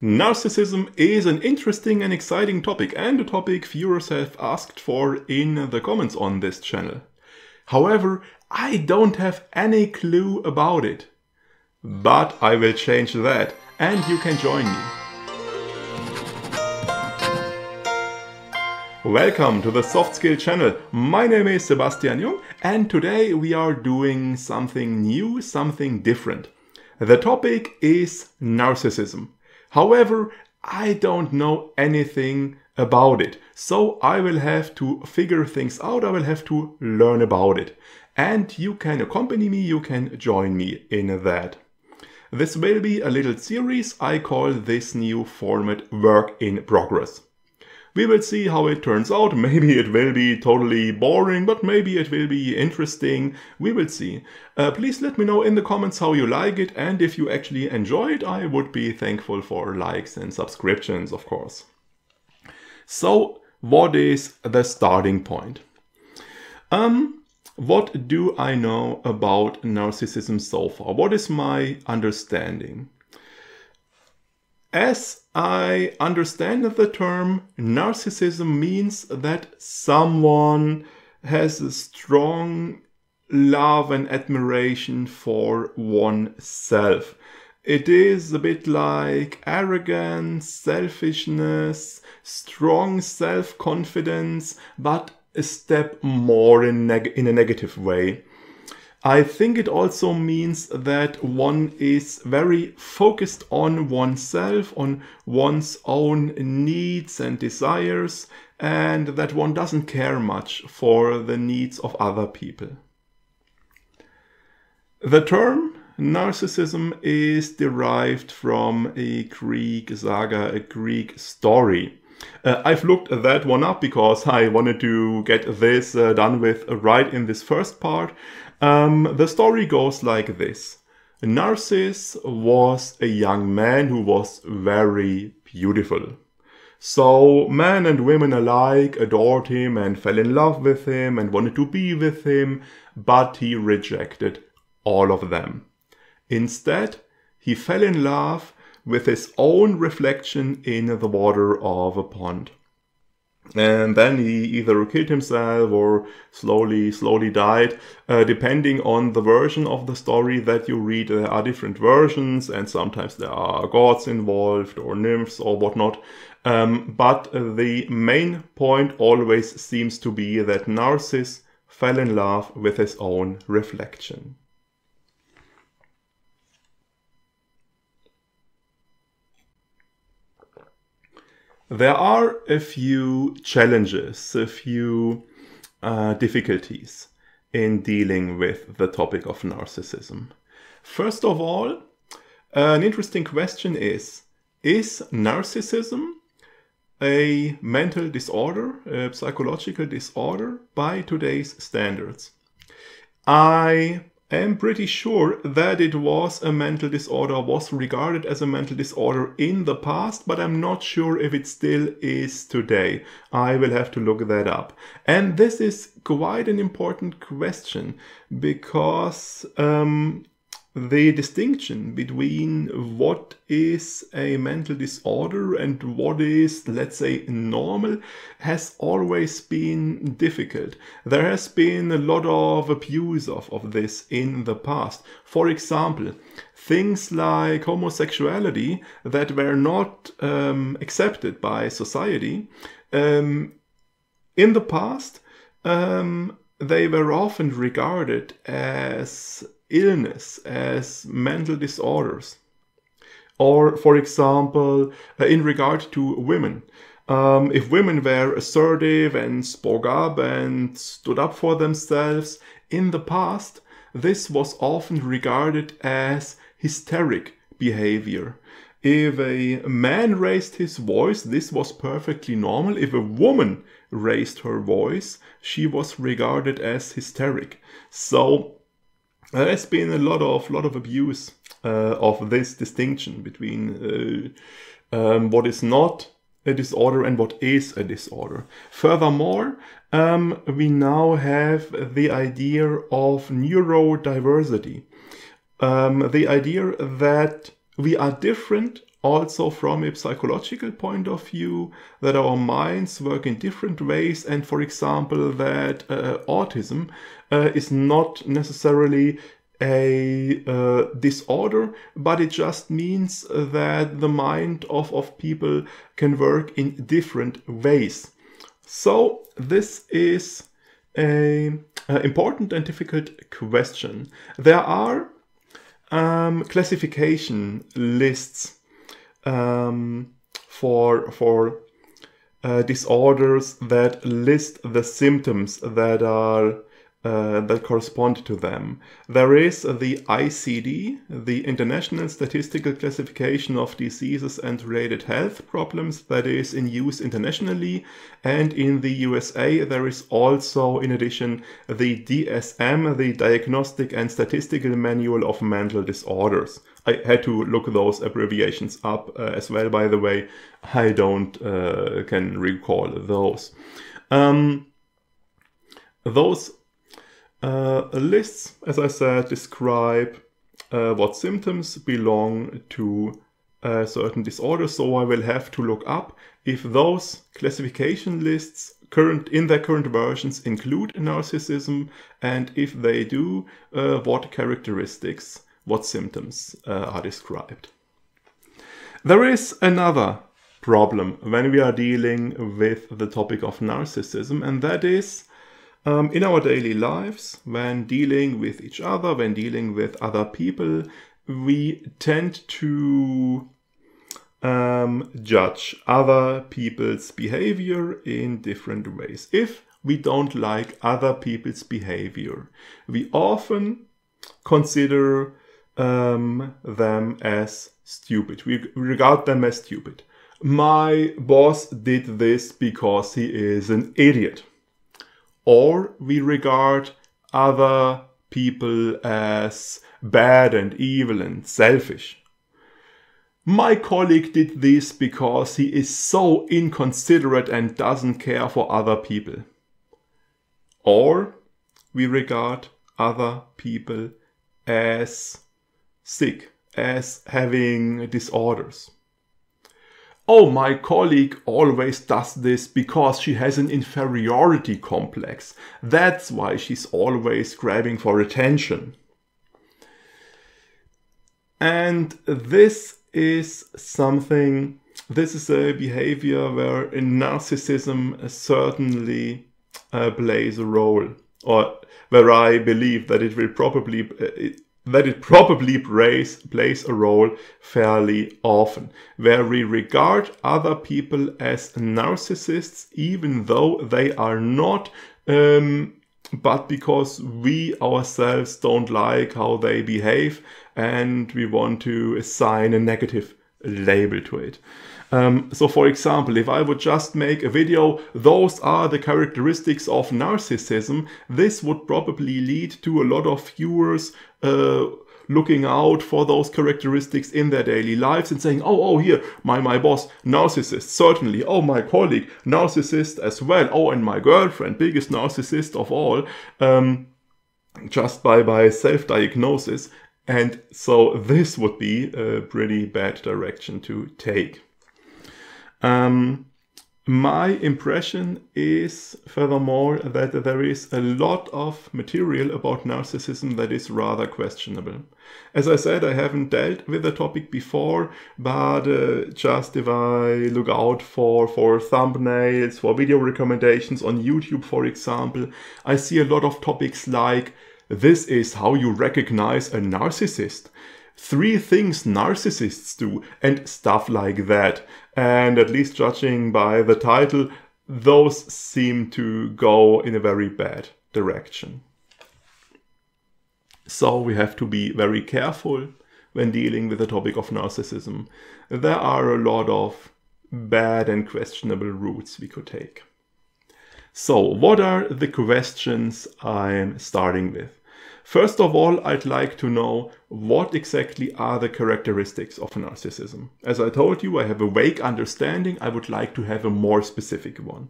Narcissism is an interesting and exciting topic, and a topic viewers have asked for in the comments on this channel. However, I don't have any clue about it. But I will change that, and you can join me. Welcome to the Soft Skill channel. My name is Sebastian Jung, and today we are doing something new, something different. The topic is narcissism. However, I don't know anything about it, so I will have to figure things out, I will have to learn about it. And you can accompany me, you can join me in that. This will be a little series. I call this new format Work in Progress. We will see how it turns out. Maybe it will be totally boring, but maybe it will be interesting. We will see. Please let me know in the comments how you like it, and if you actually enjoy it, I would be thankful for likes and subscriptions, of course. So, what is the starting point? What do I know about narcissism so far? What is my understanding? As I understand the term, narcissism means that someone has a strong love and admiration for oneself. It is a bit like arrogance, selfishness, strong self-confidence, but a step more in a negative way. I think it also means that one is very focused on oneself, on one's own needs and desires, and that one doesn't care much for the needs of other people. The term narcissism is derived from a Greek saga, a Greek story. I've looked that one up because I wanted to get this done with right in this first part. The story goes like this. Narcissus was a young man who was very beautiful. So men and women alike adored him and fell in love with him and wanted to be with him, but he rejected all of them. Instead, he fell in love with his own reflection in the water of a pond. And then he either killed himself or slowly died, depending on the version of the story that you read. There are different versions, and sometimes there are gods involved or nymphs or whatnot. But the main point always seems to be that Narcissus fell in love with his own reflection. There are a few challenges, a few difficulties in dealing with the topic of narcissism. First of all, an interesting question is narcissism a mental disorder, a psychological disorder by today's standards? I am pretty sure that it was a mental disorder, was regarded as a mental disorder in the past, but I'm not sure if it still is today. I will have to look that up. And this is quite an important question because the distinction between what is a mental disorder and what is, let's say, normal has always been difficult. There has been a lot of abuse of this in the past. For example, things like homosexuality that were not accepted by society, in the past, they were often regarded as illness, as mental disorders. Or, for example, in regard to women. If women were assertive and spoke up and stood up for themselves in the past, this was often regarded as hysteric behavior. If a man raised his voice, this was perfectly normal. If a woman raised her voice, she was regarded as hysteric. So there has been a lot of abuse of this distinction between what is not a disorder and what is a disorder. Furthermore, we now have the idea of neurodiversity. The idea that we are different also from a psychological point of view, that our minds work in different ways, and for example that autism is not necessarily a disorder, but it just means that the mind of people can work in different ways. So this is an important and difficult question. There are classification lists for disorders that list the symptoms that are that correspond to them. There is the ICD, the International Statistical Classification of Diseases and Related Health Problems, that is in use internationally, and in the USA there is also, in addition, the DSM, the Diagnostic and Statistical Manual of Mental Disorders. I had to look those abbreviations up as well, by the way. I don't can recall those. Those lists, as I said, describe what symptoms belong to certain disorders, so I will have to look up if those classification lists in their current versions include narcissism, and if they do, what characteristics, what symptoms are described. There is another problem when we are dealing with the topic of narcissism, and that is in our daily lives, when dealing with each other, when dealing with other people, we tend to judge other people's behavior in different ways. If we don't like other people's behavior, we often consider them as stupid. We regard them as stupid. My boss did this because he is an idiot. Or we regard other people as bad and evil and selfish. My colleague did this because he is so inconsiderate and doesn't care for other people. Or we regard other people as sick, as having disorders. Oh, my colleague always does this because she has an inferiority complex. That's why she's always grabbing for attention. And this is a behavior where narcissism certainly plays a role, or where I believe that it probably plays a role fairly often, where we regard other people as narcissists even though they are not, but because we ourselves don't like how they behave and we want to assign a negative label to it. So for example, if I would just make a video, those are the characteristics of narcissism, this would probably lead to a lot of viewers looking out for those characteristics in their daily lives and saying, oh, here, my boss, narcissist, certainly. Oh, my colleague, narcissist as well. Oh, and my girlfriend, biggest narcissist of all, just by self-diagnosis. And so this would be a pretty bad direction to take. My impression is, furthermore, that there is a lot of material about narcissism that is rather questionable. As I said, I haven't dealt with the topic before, but just if I look out for thumbnails, for video recommendations on YouTube, for example, I see a lot of topics like, this is how you recognize a narcissist. 3 things narcissists do, and stuff like that. And at least judging by the title, those seem to go in a very bad direction. So we have to be very careful when dealing with the topic of narcissism. There are a lot of bad and questionable routes we could take. So what are the questions I'm starting with? First of all, I'd like to know what exactly are the characteristics of narcissism. As I told you, I have a vague understanding. I would like to have a more specific one.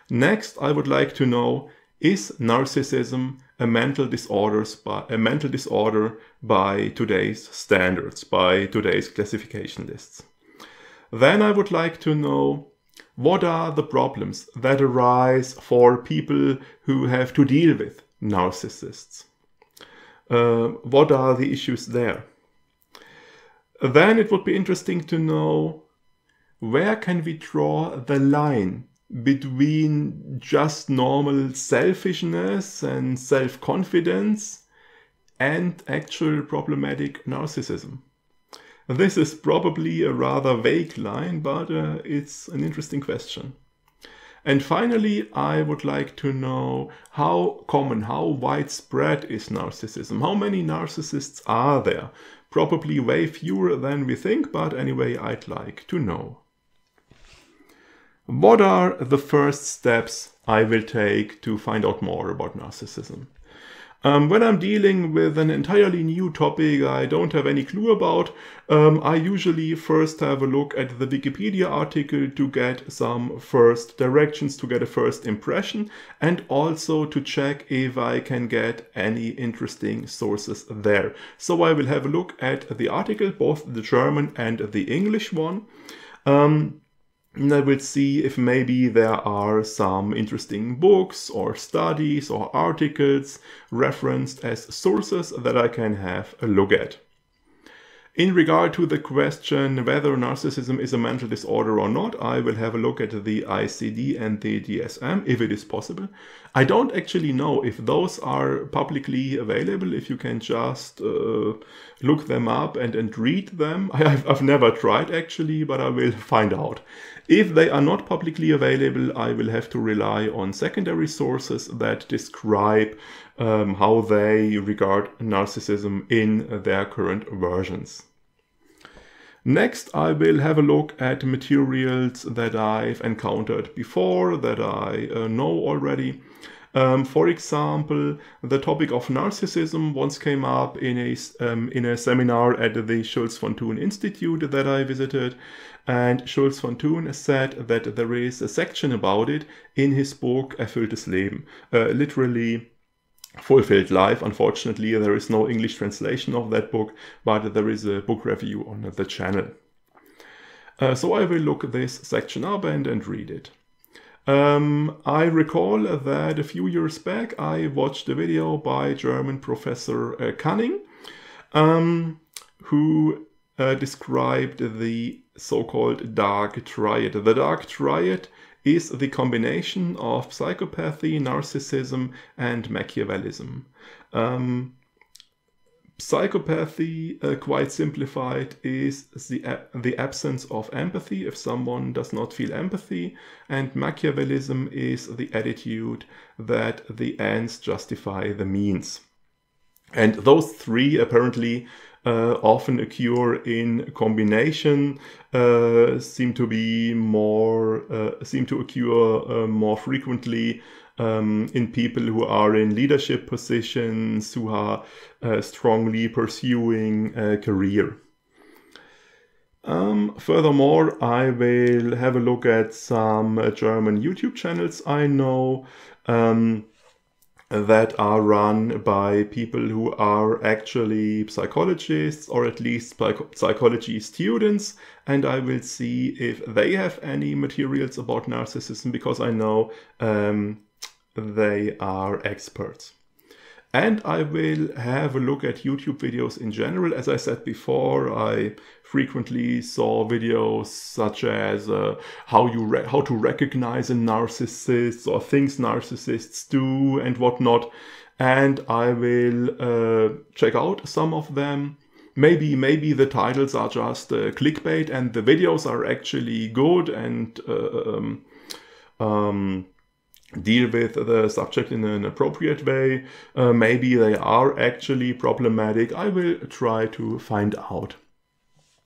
Next, I would like to know, is narcissism a mental disorder by today's standards, by today's classification lists? Then I would like to know, what are the problems that arise for people who have to deal with narcissists? What are the issues there? Then it would be interesting to know, where can we draw the line between just normal selfishness and self-confidence and actual problematic narcissism? This is probably a rather vague line, but it's an interesting question. And finally, I would like to know, how common, how widespread is narcissism? How many narcissists are there? Probably way fewer than we think, but anyway, I'd like to know. What are the first steps I will take to find out more about narcissism? When I'm dealing with an entirely new topic I don't have any clue about, I usually first have a look at the Wikipedia article to get some first directions, to get a first impression, and also to check if I can get any interesting sources there. So I will have a look at the article, both the German and the English one. And I will see if maybe there are some interesting books or studies or articles referenced as sources that I can have a look at. In regard to the question whether narcissism is a mental disorder or not, I will have a look at the ICD and the DSM, if it is possible. I don't actually know if those are publicly available, if you can just look them up and read them. I've never tried actually, but I will find out. If they are not publicly available, I will have to rely on secondary sources that describe how they regard narcissism in their current versions. Next, I will have a look at materials that I've encountered before, that I know already. For example, the topic of narcissism once came up in a seminar at the Schulz von Thun Institute that I visited, and Schulz von Thun said that there is a section about it in his book Erfülltes Leben, literally Fulfilled Life. Unfortunately, there is no English translation of that book, but there is a book review on the channel. So I will look this section up and read it. I recall that a few years back I watched a video by German professor Canning, who described the so-called dark triad. The dark triad is the combination of psychopathy, narcissism, and Machiavellism. Psychopathy, quite simplified, is the absence of empathy, if someone does not feel empathy, and Machiavellism is the attitude that the ends justify the means. And those three apparently often occur in combination, seem to occur more frequently in people who are in leadership positions, who are strongly pursuing a career. Furthermore, I will have a look at some German YouTube channels I know that are run by people who are actually psychologists, or at least psychology students, and I will see if they have any materials about narcissism, because I know they are experts. And I will have a look at YouTube videos in general. As I said before, I frequently saw videos such as how to recognize a narcissist, or things narcissists do and whatnot. And I will check out some of them. Maybe the titles are just clickbait and the videos are actually good and deal with the subject in an appropriate way. Maybe they are actually problematic. I will try to find out.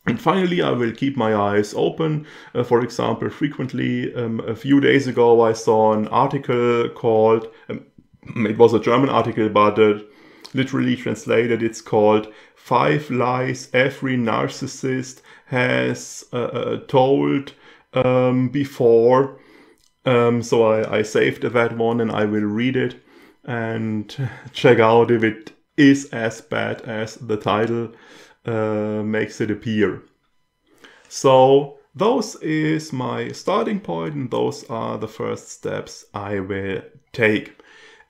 And finally, I will keep my eyes open. For example, frequently, a few days ago, I saw an article called, it was a German article, but literally translated, it's called 5 Lies Every Narcissist Has Told Before. So I saved that one and I will read it and check out if it is as bad as the title makes it appear. So those is my starting point, and those are the first steps I will take.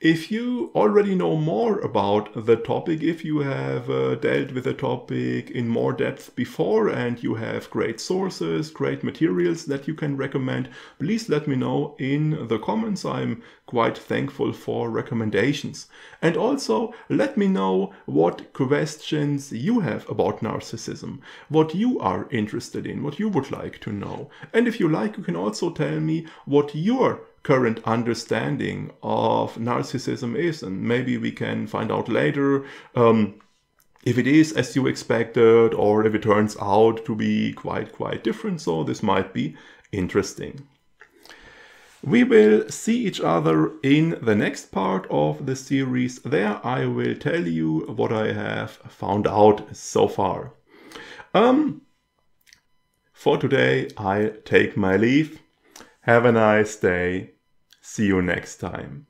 If you already know more about the topic, if you have dealt with the topic in more depth before and you have great sources, great materials that you can recommend, please let me know in the comments. I'm quite thankful for recommendations. And also let me know what questions you have about narcissism, what you are interested in, what you would like to know. And if you like, you can also tell me what your current understanding of narcissism is, and maybe we can find out later if it is as you expected or if it turns out to be quite different. So this might be interesting. We will see each other in the next part of the series. There I will tell you what I have found out so far. For today I take my leave. Have a nice day. See you next time.